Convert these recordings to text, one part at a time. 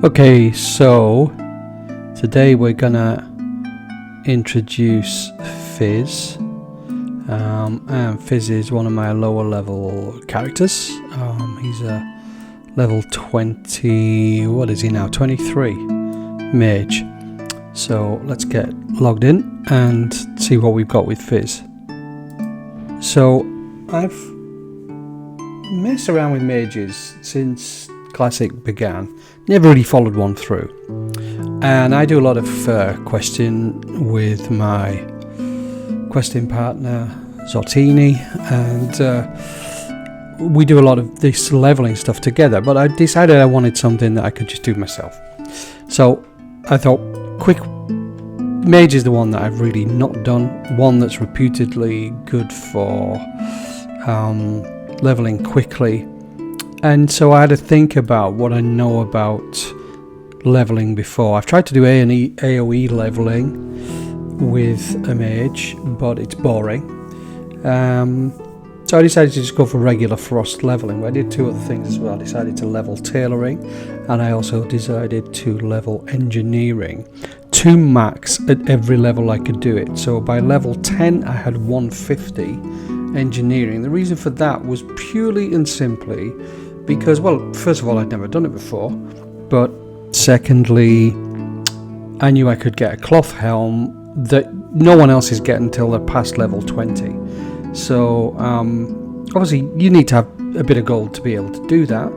Okay, so today we're gonna introduce Fyzz, and Fyzz is one of my lower level characters. He's a level 20, what is he now, 23 mage. So let's get logged in and see what we've got with Fyzz. So I've messed around with mages since Classic began, never really followed one through, and I do a lot of questing with my questing partner Zortini, and we do a lot of this leveling stuff together, but I decided I wanted something that I could just do myself. So I thought quick mage is the one that I've really not done, one that's reputedly good for leveling quickly. And so I had to think about what I know about leveling before. I've tried to do AoE leveling with a mage, but it's boring. So I decided to just go for regular frost leveling. I did two other things as well. I decided to level tailoring, and I also decided to level engineering to max at every level I could do it. So by level 10 I had 150 engineering. The reason for that was purely and simply because, well, first of all, I'd never done it before, but secondly, I knew I could get a cloth helm that no one else is getting until they're past level 20. So obviously you need to have a bit of gold to be able to do that,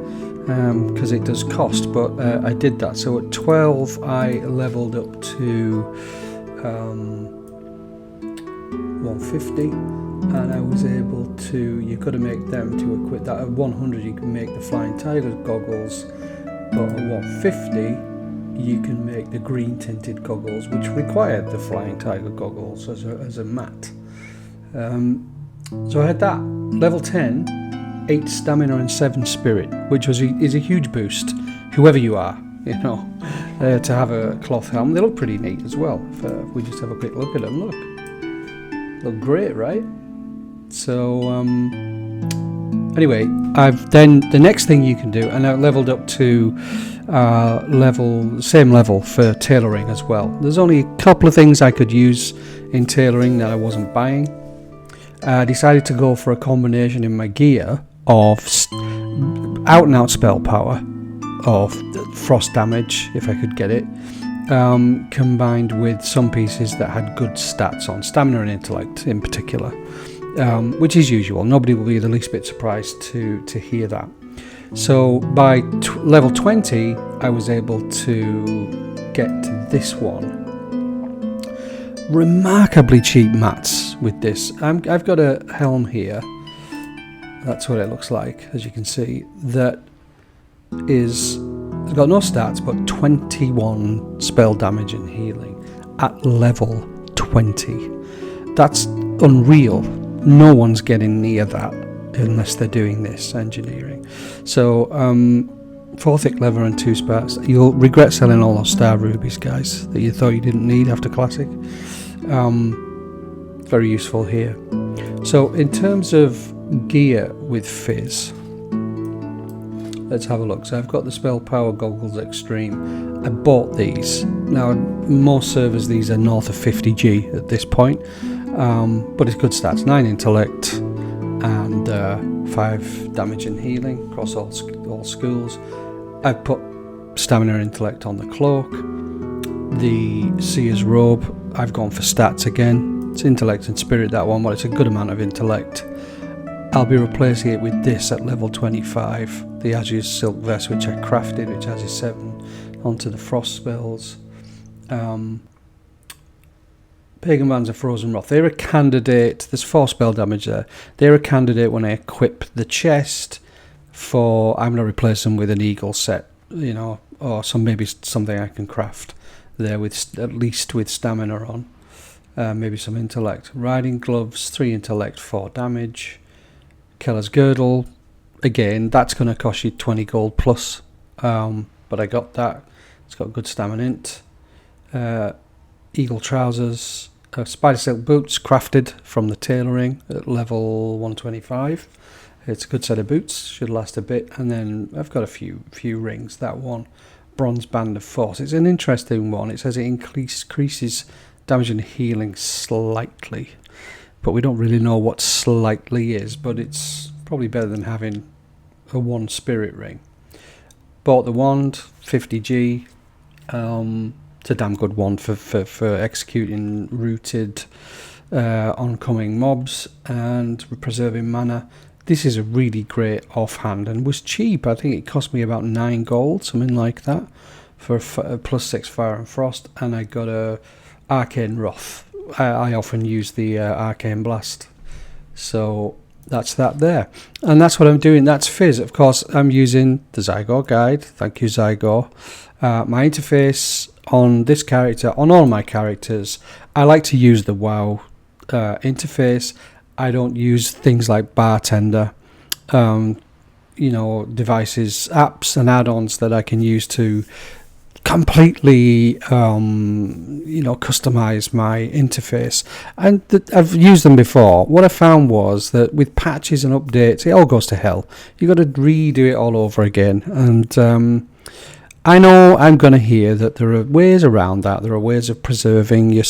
because it does cost, but I did that. So at 12 I leveled up to 150, and I was able to, you could have make them to equip that. At 100 you can make the Flying Tiger goggles, but at 150 you can make the green tinted goggles, which required the Flying Tiger goggles as a mat. So I had that. Level 10, 8 stamina and 7 spirit, which is a huge boost, whoever you are, you know, to have a cloth helm. They look pretty neat as well. If we just have a quick look at them, look great, right? So anyway, the next thing you can do, and I leveled up to same level for tailoring as well. There's only a couple of things I could use in tailoring that I wasn't buying. I decided to go for a combination in my gear of out and out spell power, of frost damage if I could get it, combined with some pieces that had good stats on stamina and intellect in particular, which is usual. Nobody will be the least bit surprised to hear that. So by level 20 I was able to get to this one. Remarkably cheap mats with this. I've got a helm here, that's what it looks like, as you can see, that it's got no stats but 21 spell damage and healing at level 20. That's unreal. No one's getting near that unless they're doing this engineering. So 4 thick leather and 2 spats. You'll regret selling all those star rubies, guys, that you thought you didn't need after Classic. Very useful here. So in terms of gear with Fyzz, let's have a look. So I've got the spell power goggles extreme. I bought these. Now most servers these are north of 50g at this point, but it's good stats. 9 intellect and 5 damage and healing across all schools. I've put stamina and intellect on the cloak. The seer's robe, I've gone for stats again. It's intellect and spirit, that one, but it's a good amount of intellect. I'll be replacing it with this at level 25, the Azure Silk Vest, which I crafted, which has a 7 onto the frost spells. Pagan Bands of Frozen Wrath, they're a candidate. There's 4 spell damage there. They're a candidate when I equip the chest for, I'm going to replace them with an eagle set, you know, or maybe something I can craft there with at least with stamina on, maybe some intellect. Riding gloves, 3 intellect, 4 damage. Keller's girdle, again, that's going to cost you 20 gold plus, but I got that. It's got good stamina int. Eagle trousers, spider silk boots crafted from the tailoring at level 125. It's a good set of boots, should last a bit. And then I've got a few rings. That one Bronze Band of Force. It's an interesting one. It says it increases damage and healing slightly, but we don't really know what slightly is, but it's probably better than having a 1 spirit ring. Bought the wand, 50G. It's a damn good one for executing rooted oncoming mobs and preserving mana. This is a really great offhand and was cheap. I think it cost me about 9 gold, something like that, for a +6 fire and frost, and I got a arcane wrath. I often use the arcane blast, so that's that there, and that's what I'm doing. That's Fyzz. Of course, I'm using the Zygor guide. Thank you, Zygor. My interface on this character, on all my characters, I like to use the WoW interface. I don't use things like Bartender, you know, devices, apps and add-ons that I can use to completely, you know, customize my interface. And I've used them before. What I found was that with patches and updates, it all goes to hell. You've got to redo it all over again. And I know I'm going to hear that there are ways around that. There are ways of preserving your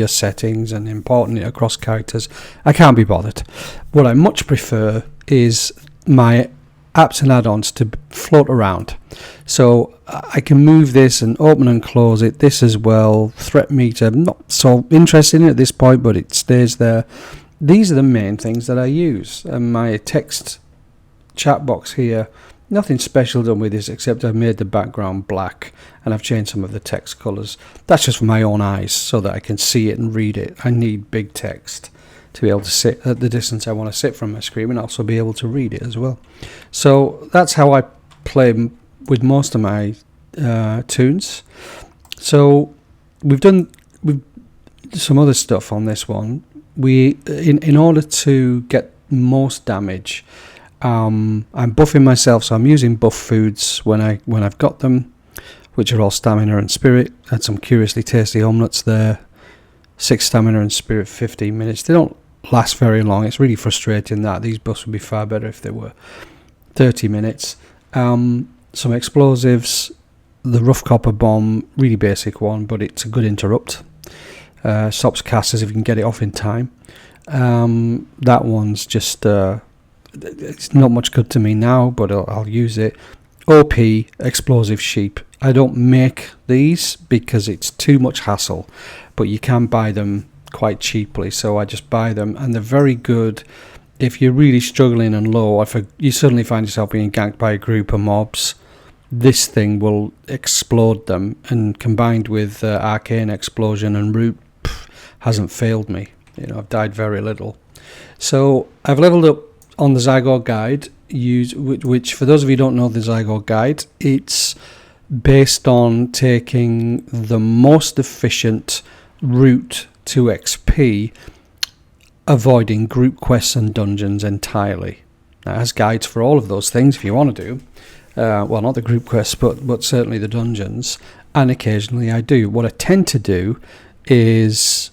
settings and importing it across characters. I can't be bothered. What I much prefer is my apps and add-ons to float around. So I can move this and open and close it. This as well. Threat meter, I'm not so interested in it at this point, but it stays there. These are the main things that I use. And my text chat box here, nothing special done with this except I've made the background black and I've changed some of the text colours. That's just for my own eyes so that I can see it and read it. I need big text to be able to sit at the distance I want to sit from my screen and also be able to read it as well. So that's how I play with most of my tunes. So we've done some other stuff on this one. In order to get most damage, I'm buffing myself, so I'm using buff foods when I've got them, which are all stamina and spirit. Had some curiously tasty omelets there. 6 stamina and spirit, 15 minutes. They don't last very long. It's really frustrating that. These buffs would be far better if they were 30 minutes. Some explosives, the rough copper bomb, really basic one, but it's a good interrupt. Stops casters if you can get it off in time. That one's just it's not much good to me now, but I'll use it. OP, explosive sheep. I don't make these because it's too much hassle, but you can buy them quite cheaply, so I just buy them, and they're very good if you're really struggling and low, or if you suddenly find yourself being ganked by a group of mobs. This thing will explode them, and combined with arcane explosion and root, hasn't failed me. You know, I've died very little. So I've leveled up on the Zygor guide, which for those of you who don't know the Zygor guide, it's based on taking the most efficient route to XP, avoiding group quests and dungeons entirely. Now, it has guides for all of those things if you want to do. Well, not the group quests, but certainly the dungeons, and occasionally I do. What I tend to do is,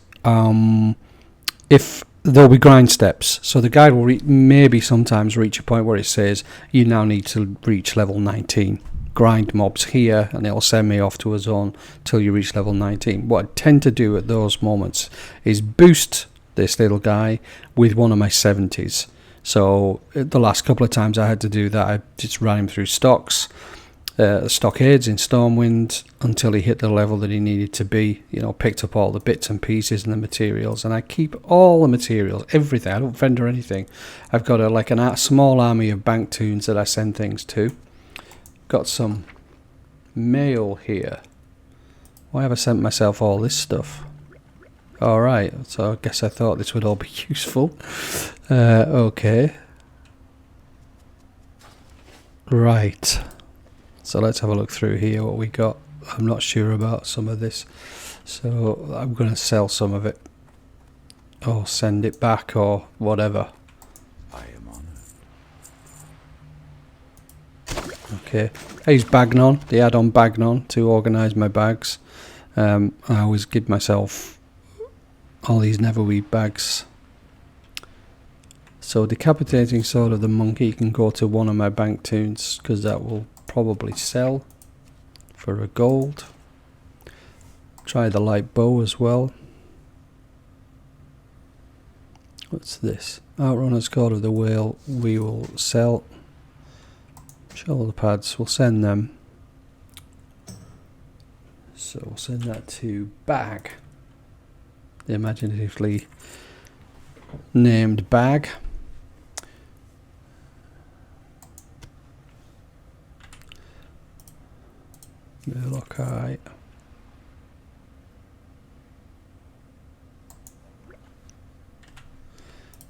if there'll be grind steps, so the guide will maybe sometimes reach a point where it says you now need to reach level 19. Grind mobs here, and it'll send me off to a zone till you reach level 19. What I tend to do at those moments is boost this little guy with one of my 70s. So the last couple of times I had to do that, I just ran him through stockades in Stormwind until he hit the level that he needed to be. You know, picked up all the bits and pieces and the materials, and I keep all the materials, everything. I don't vendor anything. I've got a small army of bank tunes that I send things to. Got some mail here. Why have I sent myself all this stuff? Alright, so I guess I thought this would all be useful. Okay. Right. So let's have a look through here what we got. I'm not sure about some of this, so I'm going to sell some of it. Or send it back or whatever. Okay, I use Bagnon, the add-on Bagnon, to organise my bags. I always give myself all these Neverweed bags. So Decapitating Sword of the Monkey can go to one of my bank tunes, because that will probably sell. for a gold. Try the light bow as well. What's this? Outrunner's God of the Whale. We will sell. Shoulder pads. We'll send them. So we'll send that to Bag. The imaginatively named Bag. Murloc Eye.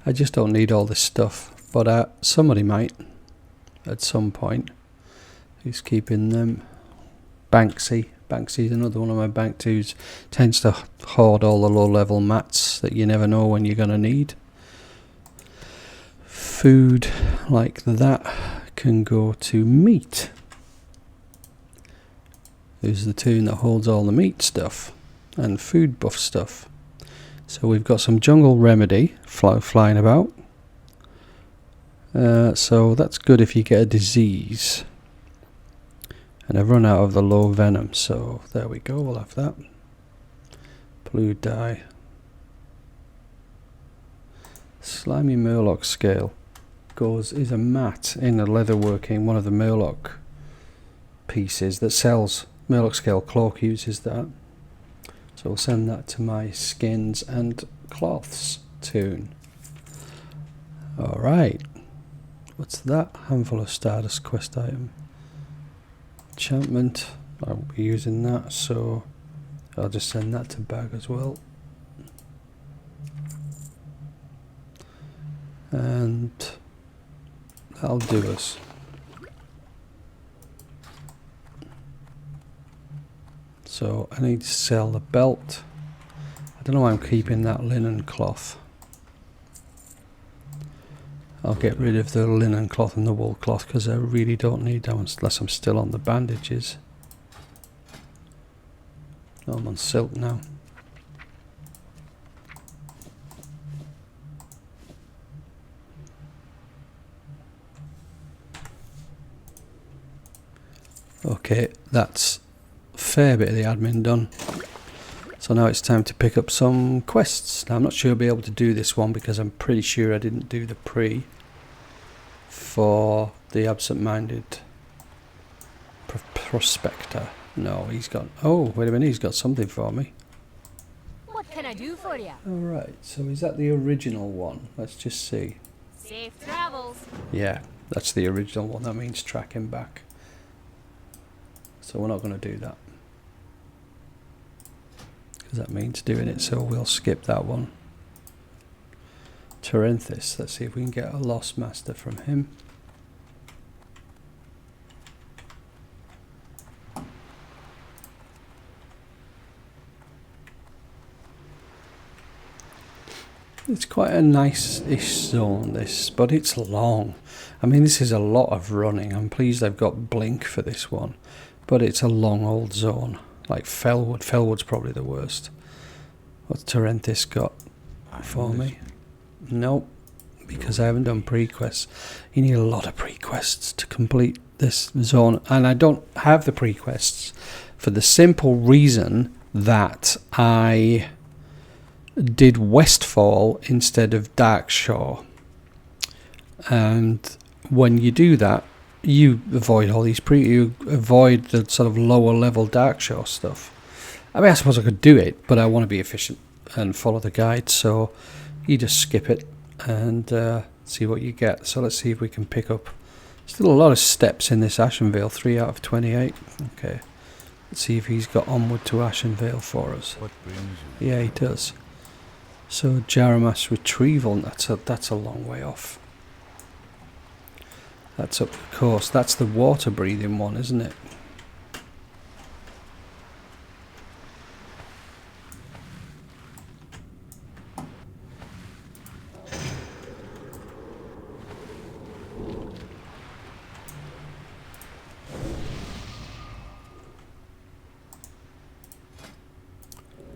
I just don't need all this stuff, but somebody might at some point. Who's keeping them? Banksy. Banksy's another one of my bank twos. Tends to hoard all the low level mats that you never know when you're going to need. Food like that can go to Meat. Who's the tune that holds all the meat stuff and food buff stuff. So we've got some jungle remedy flying about. So that's good if you get a disease. And I've run out of the low venom, so there we go, we'll have that. Blue dye. Slimy Murloc scale is a mat in the leatherworking, one of the Murloc pieces that sells. Murloc scale cloak uses that. So we'll send that to my skins and cloths tune. Alright. What's that? Handful of Stardust quest item. Enchantment. I won't be using that, so I'll just send that to Bag as well. And that'll do us. So I need to sell the belt. I don't know why I'm keeping that linen cloth. I'll get rid of the linen cloth and the wool cloth because I really don't need that one unless I'm still on the bandages. No, I'm on silk now. Okay, that's a fair bit of the admin done. So now it's time to pick up some quests. Now I'm not sure I'll be able to do this one because I'm pretty sure I didn't do the pre for the absent-minded prospector. No, he's got... Oh, wait a minute, he's got something for me. What can I do for you? Alright, so is that the original one? Let's just see. Safe travels. Yeah, that's the original one. That means track him back. So we're not going to do that. Because that means doing it, so we'll skip that one. Terenthis, let's see if we can get a Lost Master from him. It's quite a nice-ish zone, this, but it's long. I mean, this is a lot of running. I'm pleased I've got Blink for this one, but it's a long old zone. Like Felwood. Felwood's probably the worst. What's Terenthis got for me? Nope, because I haven't done pre-quests. You need a lot of pre-quests to complete this zone, and I don't have the pre-quests for the simple reason that I did Westfall instead of Darkshore. And when you do that, you avoid all these you avoid the sort of lower level Darkshore stuff. I mean, I suppose I could do it, but I want to be efficient and follow the guide, so you just skip it and see what you get. So let's see if we can pick up. Still a lot of steps in this Ashenvale, 3 out of 28. Okay, let's see if he's got Onward to Ashenvale for us. What brings you? Yeah, he does. So Gyromast Retrieval, that's a long way off. That's up the coast. That's the water breathing one, isn't it?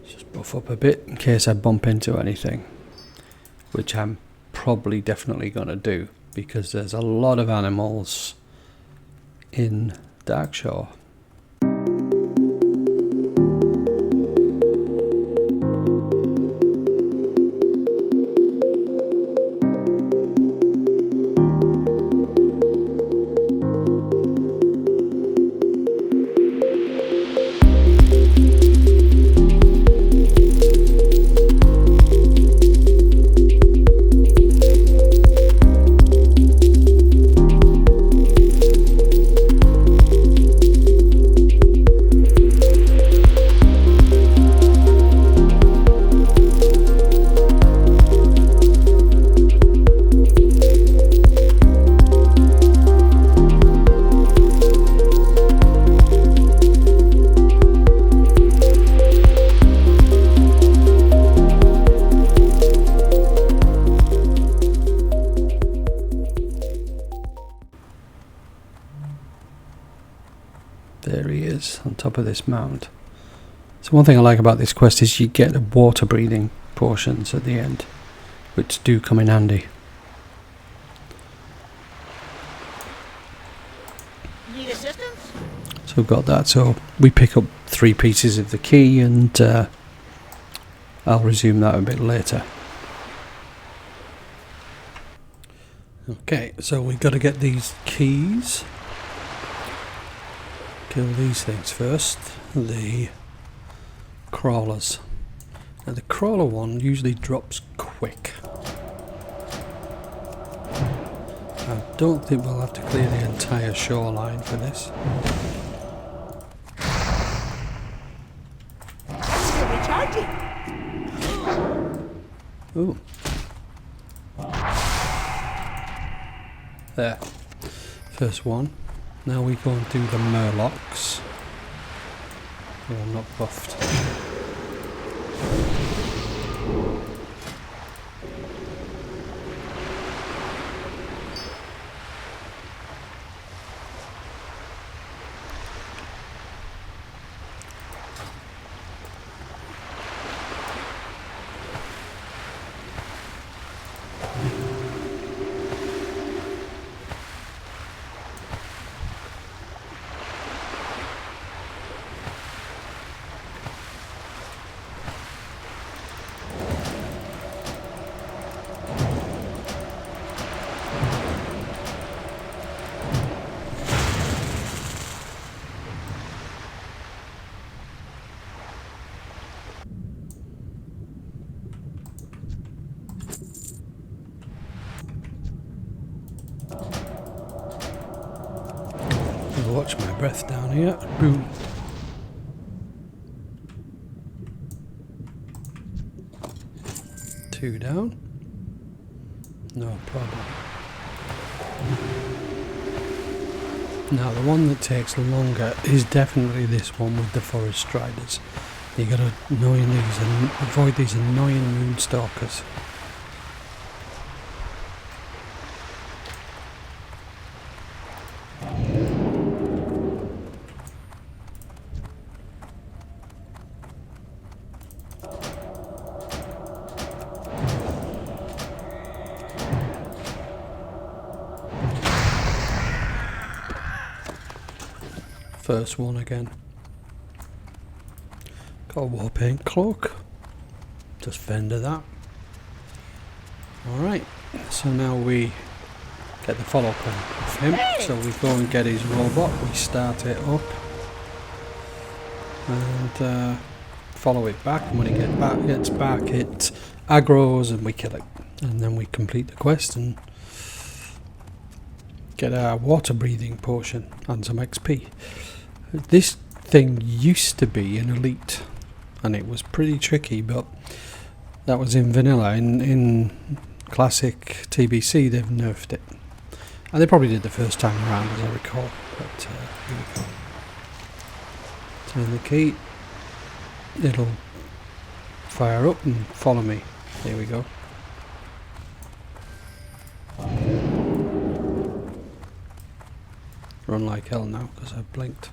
Just buff up a bit in case I bump into anything, which I'm probably definitely going to do, because there's a lot of animals in Darkshore. is on top of this mound. So one thing I like about this quest is you get the water breathing portions at the end, which do come in handy. Need assistance? So we've got that. So we pick up 3 pieces of the key, and I'll resume that a bit later. Okay, so we've got to get these keys. Kill these things first. The crawlers. Now the crawler one usually drops quick. I don't think we'll have to clear the entire shoreline for this. Still recharging. Ooh. There. First one. Now we go and do the murlocs. Oh, I'm not buffed. Watch my breath down here. Boom. Two down. No problem. Now the one that takes longer is definitely this one with the forest striders. You gotta avoid these annoying moonstalkers. First one again. Got a warpaint cloak. Just vendor that. Alright, so now we get the follow up of him. So we go and get his robot, we start it up and follow it back, and when it gets back it aggroes and we kill it. And then we complete the quest and get our water breathing potion and some XP. This thing used to be an elite and it was pretty tricky, but that was in vanilla. In classic TBC they've nerfed it, and they probably did the first time around as I recall, but here we go. Turn the key, it'll fire up and follow me. Here we go. Run like hell now because I've blinked.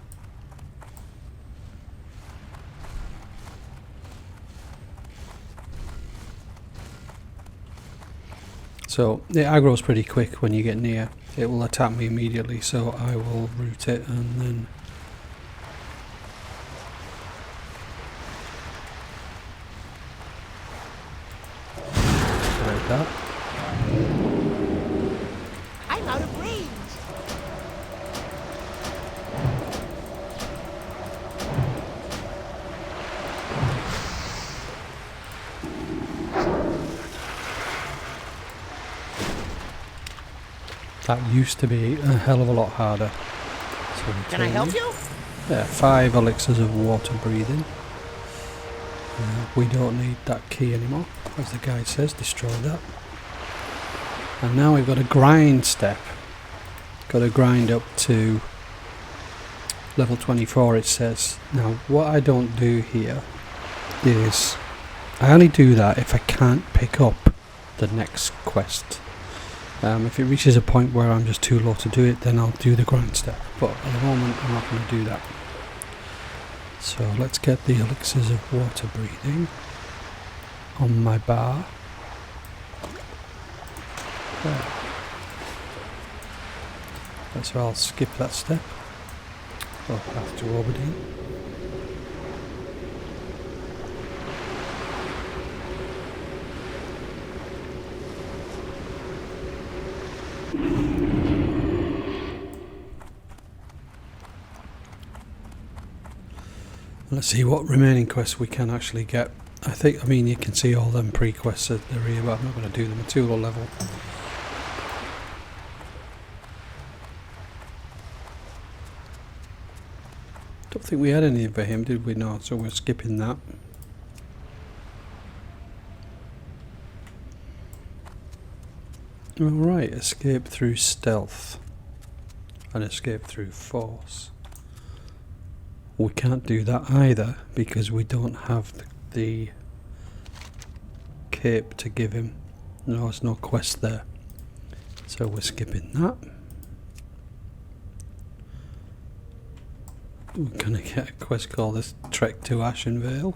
So it aggroes pretty quick when you get near. It will attack me immediately, so I will root it and then like that. I'm out of range. That used to be a hell of a lot harder. So Can I help you? Yeah, 5 elixirs of water breathing. We don't need that key anymore, as the guide says. Destroy that. And now we've got a grind step. Got to grind up to level 24, it says. Now, what I don't do here is I only do that if I can't pick up the next quest. If it reaches a point where I'm just too low to do it, then I'll do the grind step, but at the moment I'm not going to do that. So let's get the elixirs of water breathing on my bar. There. So I'll skip that step. I'll path to Oberdeen. Let's see what remaining quests we can actually get. I mean, you can see all them pre-quests that are here, but I'm not going to do them at 2 level. Don't think we had any for him, did we? No, so we're skipping that. Alright, escape through stealth and escape through force. We can't do that either because we don't have the cape to give him. No, there's no quest there. So we're skipping that. We're gonna get a quest called this Trek to Ashenvale.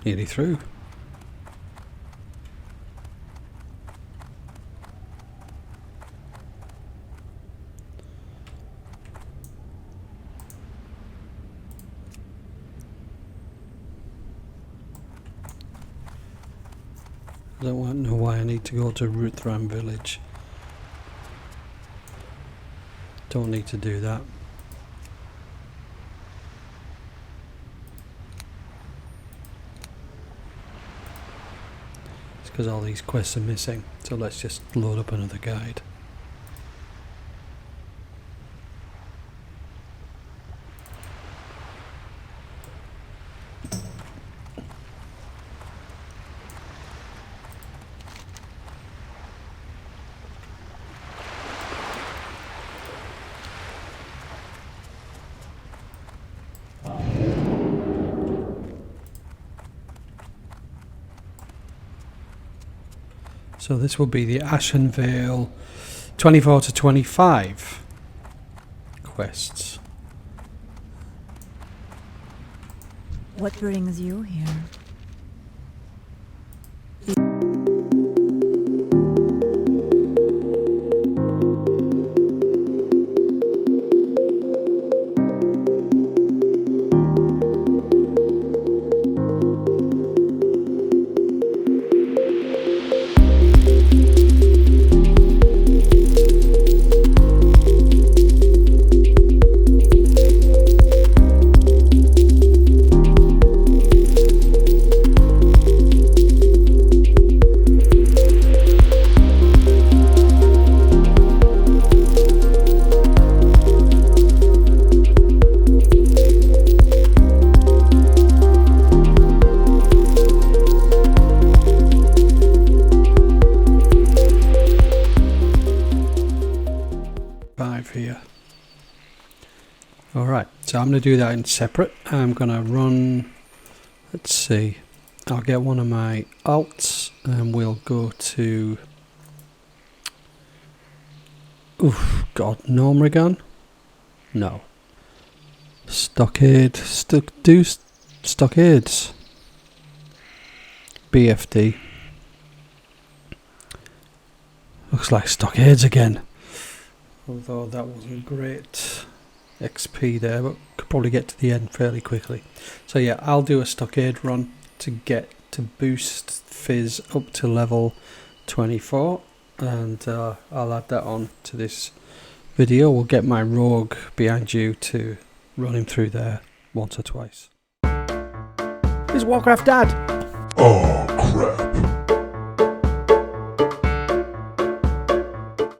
Nearly through. I don't know why I need to go to Retrieval village. Don't need to do that. It's because all these quests are missing. So let's just load up another guide. So this will be the Ashenvale 24 to 25 quests. What brings you here? Here. Alright, so I'm going to do that in separate. I'm going to run, let's see, I'll get one of my alts and we'll go to, Normrigan? No. Stockade, Stockades. BFD. Looks like Stockades again. Although that wasn't great XP there, but could probably get to the end fairly quickly. So yeah, I'll do a stockade run to get to boost Fyzz up to level 24, and I'll add that on to this video. We'll get my rogue behind you to run him through there once or twice. It's Warcraft Dad! Oh crap.